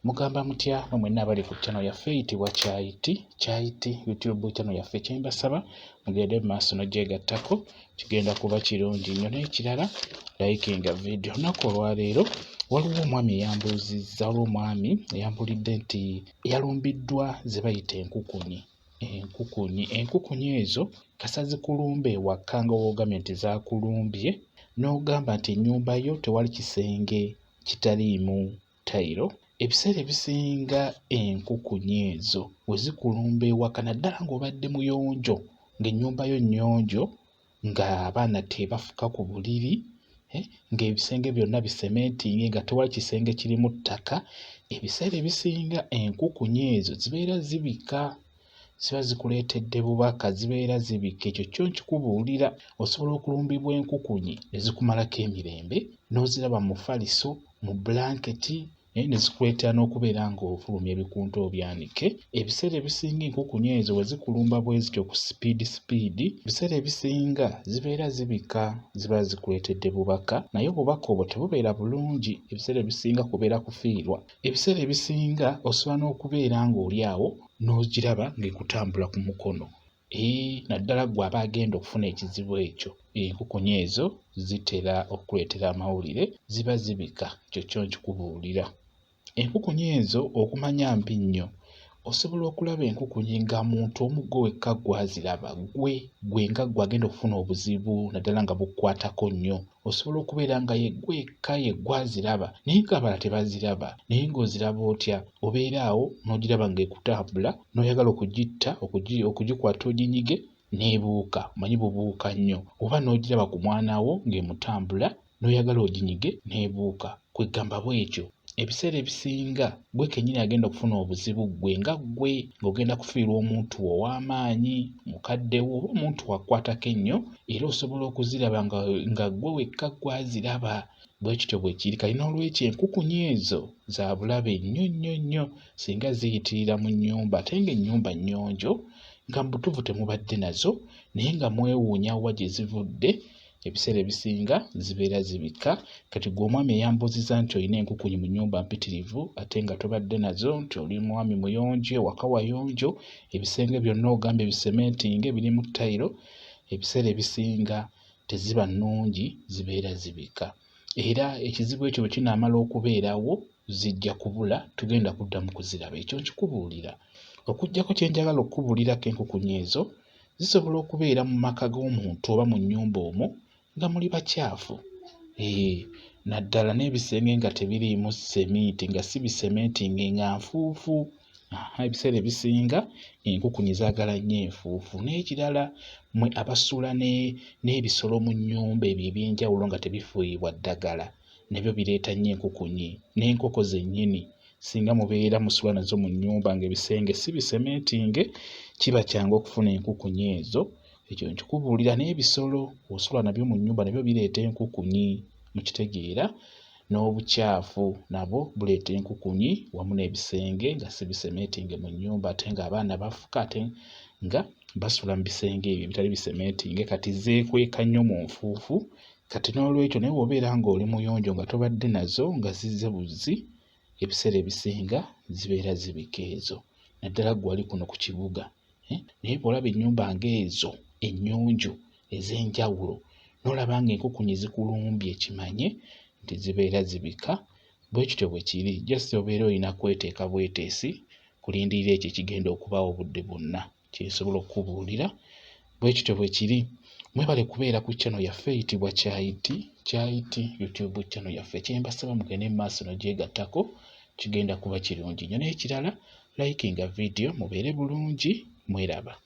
Mugamba mutya mwenna abali ku channel yaffe eyitibwa Kyayiti YouTube channel yaffe. Kyembasaba mugende mu maaso n'ogyegattako, kigenda kuba kirungi nnyo. N'ekirala likinga video. Olunaku olwaleero waliwo omwami eyambuuzizza, waliwo omwami eyambulidde nti yalumbiddwa ze bayita enkukunyi. Enkukunyi ezo kasa zikulumbe ewaka nga woogambye nti zaakulumbye, n'ogamba nti ennyumba yo tewali kisenge kitaliimu tayiro. Ebiseera ebisinga enkukunyi ezo we zikulumba ewaka, naddala ng'obadde muyonjo, ng'ennyumba yo nnyonjo, ng'abaana tebafuka ku buliri, ng'ebisenge byonna bisementinge, nga tewali kisenge kirimu ttaka. Ebiseera ebisinga enkukunyi ezo zibeera zibika, ziba zikuleetedde bubaka, zibeera zibika. Ekyo kyo nkikubuulira. Osobola okulumbibwa enkukunyi ne zikumalako emirembe, n'oziraba mu faliso, mu blanketi, ne zikuleetera n'okubeera ng'ofulumya ebikunta obyanike. Ebiseera ebisinga enkukunyi ezo we zikulumba bwe zityo ku sipiidi, ebiseera ebisinga zibeera zibika, ziba zikuleetedde bubaka, naye obubaka obwo tebubeera bulungi. Ebiseera ebisinga kubeera kufiirwa. Ebiseera ebisinga osobola n'okubeera ng'oli awo n'ogiraba ng'ekutambula ku mukono. Naddala ggwe aba agenda okufuna ekizibu ekyo. Enkukunyi ezo zitera okuleetera amawulire, ziba zibika. Ekyo kyo nkikubuulira. Enkukunyi ezo okumanya mbi nnyo. Osobola okulaba enkukunyi nga muntu omu gwe wekka gw'aziraba, gwe nga gwe agenda okufuna obuzibu naddala nga bukkwatako nnyo. Osobola okubeera nga ye gwe wekka ye gw'aziraba naye ng'abalala tebaziraba, naye ng'oziraba otya? Obeera awo n'ogiraba ng'ekutambula, n'oyagala okugitta, okugikwata oginyige, n'ebuuka. Omanyi bubuuka nnyo. Oba n'ogiraba ku mwana wo ng'emutambula, n'oyagala oginyige, n'ebuuka. Kwegamba bw'ekyo. Ebiseera ebisinga gwe kennyini agenda okufuna obuzibu gwe nga gwe, ng'ogenda kufiirwa omuntu ow'amaanyi, mukaddewo oba omuntu wakwatako ennyo, era osobola okuziraba nga gwe wekka gw'aziraba. Bwe kityo bwe kiri. Kali n'olwekyo enkukunyi ezo za bulabe nnyo nnyo nnyo singa ziyitirira mu nnyumba, ate ng'ennyumba nnyonjo, nga mu butuufu temubadde nazo, naye nga mwewuunya wa gye zivudde. Ebiseera ebisinga zibeera zibika. Kati gwe omwami eyambuuzizza nti olina enkukunyi mu nnyumba mpitirivu ate nga tobadde nazo, nti oli mwami muyonjo, ewaka wayonjo, ebisenge byonna ogambye bisementinge, birimu tayiro, ebiseera ebisinga teziba nnungi, zibeera zibika. Era ekizibu ekyo bwe kinaamala okubeerawo zijja kubula, tugenda kuddamu kuziraba. Ekyo nkikubuulira. Okuggyako kye njagala okukubuulirako enkukunyi ezo, zisobola okubeera mu maka g'omuntu oba mu nnyumba omwo nga muli bakyafu. Naddala n'ebisenge nga tebiriimu semiiti, nga si bisementinge, nga nfuufu. Ebiseera ebisinga enkukunyi zaagala nnyo enfuufu. N'ekirala mmwe abasuula n'ebisolo mu nnyumba ebyo eby'enjawulo nga tebifuuyibwa ddagala, nabyo bireeta nnyo enkukunyi. N'enkoko zennyini singa mubeera musula nazo mu nnyumba ng'ebisenge si bisementinge, kiba kyangu okufuna enkukunyi ezo. Ekyo nkikubuulira. N'ebisolo osula nabyo mu nnyumba nabyo bireeta enkukunyi, mukitegeera. N'obukyafu nabwo buleeta enkukunyi wamu n'ebisenge nga si bisementinge mu nnyumba, ate ng'abaana bafuka ate nga basula mu bisenge ebyo ebitali bisementinge, kati zeekweka nnyo mu nfuufu. Kati n'olwekyo naye bw'obeera ng'oli muyonjo nga tobadde nazo, nga zizze buzzi, ebiseera ebisinga zibeera zibika ezo. Naddala ggwe wali kuno ku kibuga. Naye bw'olaba ennyumba ng'ezo ennyonjo ez'enjawulo, n'olaba ng'enkukunyi zikulumbye, kimanye nti zibeera zibika. Bwe kityo bwe kiri. Just obeera olina kweteeka bweteesi kulindirira ekyo ekigenda okubaawo obudde bwonna, kyesobola okukubuulira. Bwe kityo bwe kiri. Mwebale kubeera ku channel yaffe eyitibwa Kyayiti YouTube channel yaffe. Kyembasaba mugende mu maaso n'ogyegattako, kigenda kuba kirungi nnyo. N'ekirala likinga video, mubeere bulungi, mweraba.